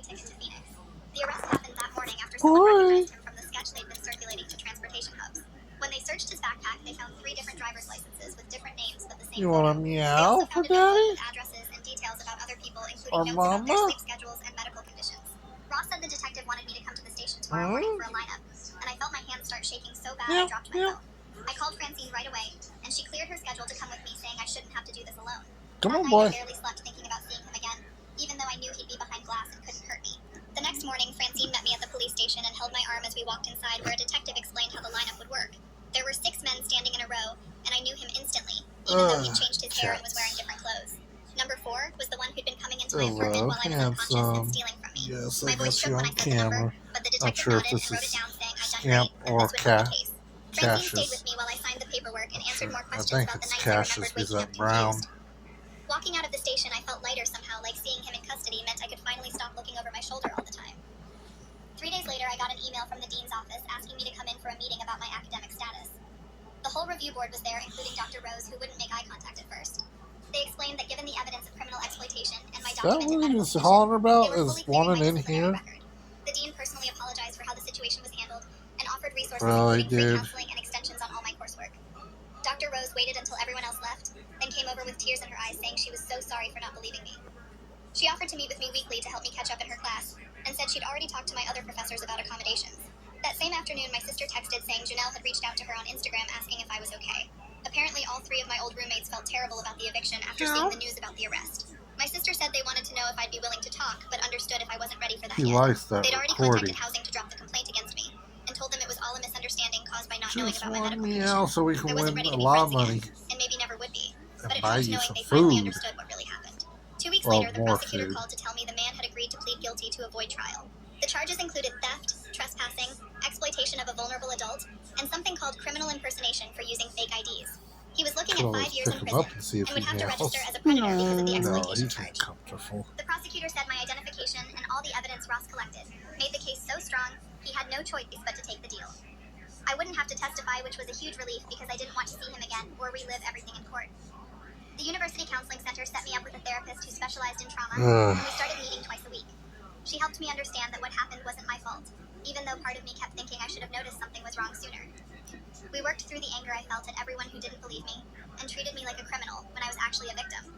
one-way ticket to Phoenix. The arrest happened that morning after someone recognized him from the sketch they'd been circulating to transportation hubs. When they searched his backpack, they found 3 different driver's licenses with different names but the same You photo. want a They meow also for found an envelope daddy? with addresses and details about other people, Or including notes about their mama? sleep schedules and medical conditions. Ross said the detective wanted me to come to the station tomorrow morning for a lineup, and I felt my hands start shaking so bad I dropped my phone. I called Francine right away, and she cleared her schedule to come with me, saying I shouldn't have to do this alone. Come That on, night, boy. I barely slept thinking about seeing him again, even though I knew he'd be behind glass and couldn't hurt me. The next morning, Francine met me at the police station and held my arm as we walked inside, where a detective explained how the lineup would work. There were 6 men standing in a row, and I knew him instantly, even though he'd changed his hair and was wearing different clothes. Number 4 was the one who'd been coming into my apartment while I was unconscious and stealing from me. Yes, My I voice got shook you when on I said the number, camera. but the Not detective sure if nodded this and wrote it is down, saying I'd done scamp great, and or this would help the case. Francine stayed Cassius. with me while I signed the paperwork and answered more I questions think about the it's nights I Cassius remembered because waking up that brown. confused. Walking out of the station, I felt lighter somehow, like seeing him in custody meant I could finally stop looking over my shoulder all the time. 3 days later, I got an email from the dean's office asking me to come in for a meeting about my academic status. The whole review board was there, including Dr. Rose, who wouldn't make eye contact at first. They explained that given the evidence of criminal exploitation and my Is that documented what medical he's condition, hollering they about? were Is fully clearing one my in disciplinary here? record. The dean personally apologized for how the situation was handled and offered resources Really, including free dude? counseling and extensions on all my coursework. Dr. Rose waited until everyone else left, then came over with tears in her eyes, saying she was so sorry for not believing me. She offered to meet with me weekly to help me catch up in her class, and said she'd already talked to my other professors about accommodations. That same afternoon, my sister texted saying Janelle had reached out to her on Instagram asking if I was okay. Apparently, all 3 of my old roommates felt terrible about the eviction after seeing the news about the arrest. My sister said they wanted to know if I'd be willing to talk, but understood if I wasn't ready for that He yet. likes that They'd already recording. contacted housing to drop the complaint against me, and told them it was all a misunderstanding caused by not knowing Just about my one medical meow condition. so we I can wasn't win ready a to be lot friends of money again, and maybe never would be. But and it buy helped you knowing some they finally food. understood what really happened. 2 weeks Well, later, the more prosecutor food. called to tell me the man had agreed to plead guilty to avoid trial. The charges included theft, trespassing, exploitation of a vulnerable adult, and something called criminal impersonation for using fake IDs. He was looking Could at 5 always years pick in him prison up and see if and would he have to register meows. as a predator because of the No, exploitation he's charge. comfortable. The prosecutor said my identification and all the evidence Ross collected made the case so strong he had no choice but to take the deal. I wouldn't have to testify, which was a huge relief because I didn't want to see him again or relive everything in court. The University Counseling Center set me up with a therapist who specialized in trauma, and we started meeting twice a week. She helped me understand that what happened wasn't my fault, even though part of me kept thinking I should have noticed something was wrong sooner. We worked through the anger I felt at everyone who didn't believe me, and treated me like a criminal when I was actually a victim.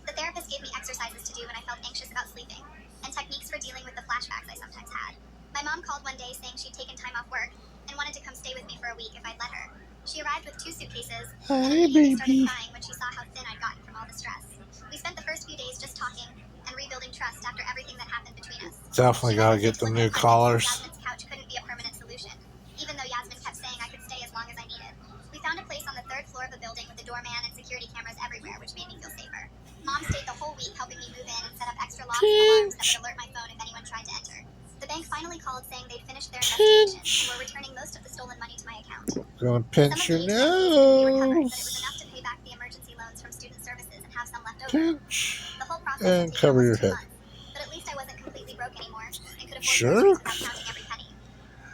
The therapist gave me exercises to do when I felt anxious about sleeping, and techniques for dealing with the flashbacks I sometimes had. My mom called one day saying she'd taken time off work, and wanted to come stay with me for a week if I'd let her. She arrived with 2 suitcases, and Hey, immediately started baby. crying when she saw how thin I'd gotten from all the stress. We spent the first few days just talking, and rebuilding trust after everything that happened between us. Definitely She gotta hesitated get to the look new at apartments collars. since Yasmin's couch couldn't be a permanent solution, even though Yasmin kept saying I could stay as long as I needed. We found a place on the 3rd floor of a building with a doorman and security cameras everywhere, which made me feel safer. Mom stayed the whole week helping me move in and set up extra locks and alarms that would alert my phone if anyone tried to enter. The bank finally called saying they'd finished their investigation and were returning most of the stolen money to my account. Gonna Some pinch of the your ATM fees couldn't be recovered, but it was nose. enough to pay back the emergency loans from student services and have some left over. Pinch. The whole process had And taken cover your almost 2 head. months, but at least I wasn't completely broke anymore and could afford Sure. groceries without counting every penny.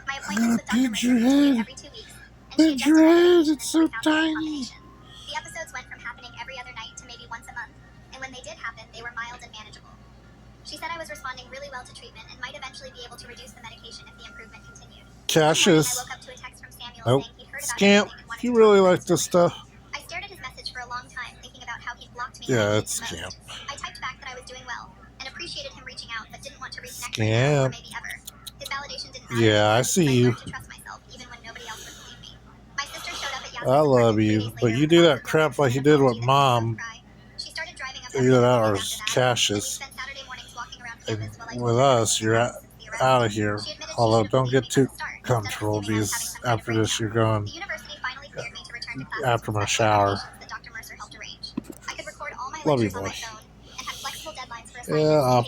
My appointments with Dr. Pinch your Mercer continued head. every 2 weeks, and she Pinch your adjusted my head. medication It's until so we found the right tiny. combination. The episodes went from happening every other night to maybe once a month, and when they did happen, they were mild and manageable. She said I was responding really well to treatment and might eventually be able to reduce the medication if the improvement continued. Cassius. One morning, I woke up to a text from Samuel Nope. saying he'd heard about Scamp. everything and wanted You to really talk like about this it. stuff? I stared at his message for a long time, thinking about how he'd blocked me when Yeah, I needed it's him Scamp. most. I typed back that I was doing well and appreciated him reaching out, but didn't want to reconnect right now or maybe ever. His validation didn't matter. Yeah, I anymore, see so you. I learned to trust myself even when nobody else would believe me. My sister showed up at Yasmin's I love apartment 3 you, days but later you with do a box that of crap donuts like and you an did apology with that made me both Mom. cry. She started driving up Either every that other or weekend after that, and we Cassius. spent Saturday mornings walking around And campus while I with told her us, everything you're that's happened since the arrest. out of here. She admitted she Although, should have don't believed get me from too the start, instead of comfortable assuming I was having because some kind of after this, breakdown. you're going The university finally cleared me to return to classes after with my special shower. accommodations that Dr. Mercer helped arrange. I could record all my Love you, lectures on boy. my phone and had flexible deadlines for Yeah, assignments in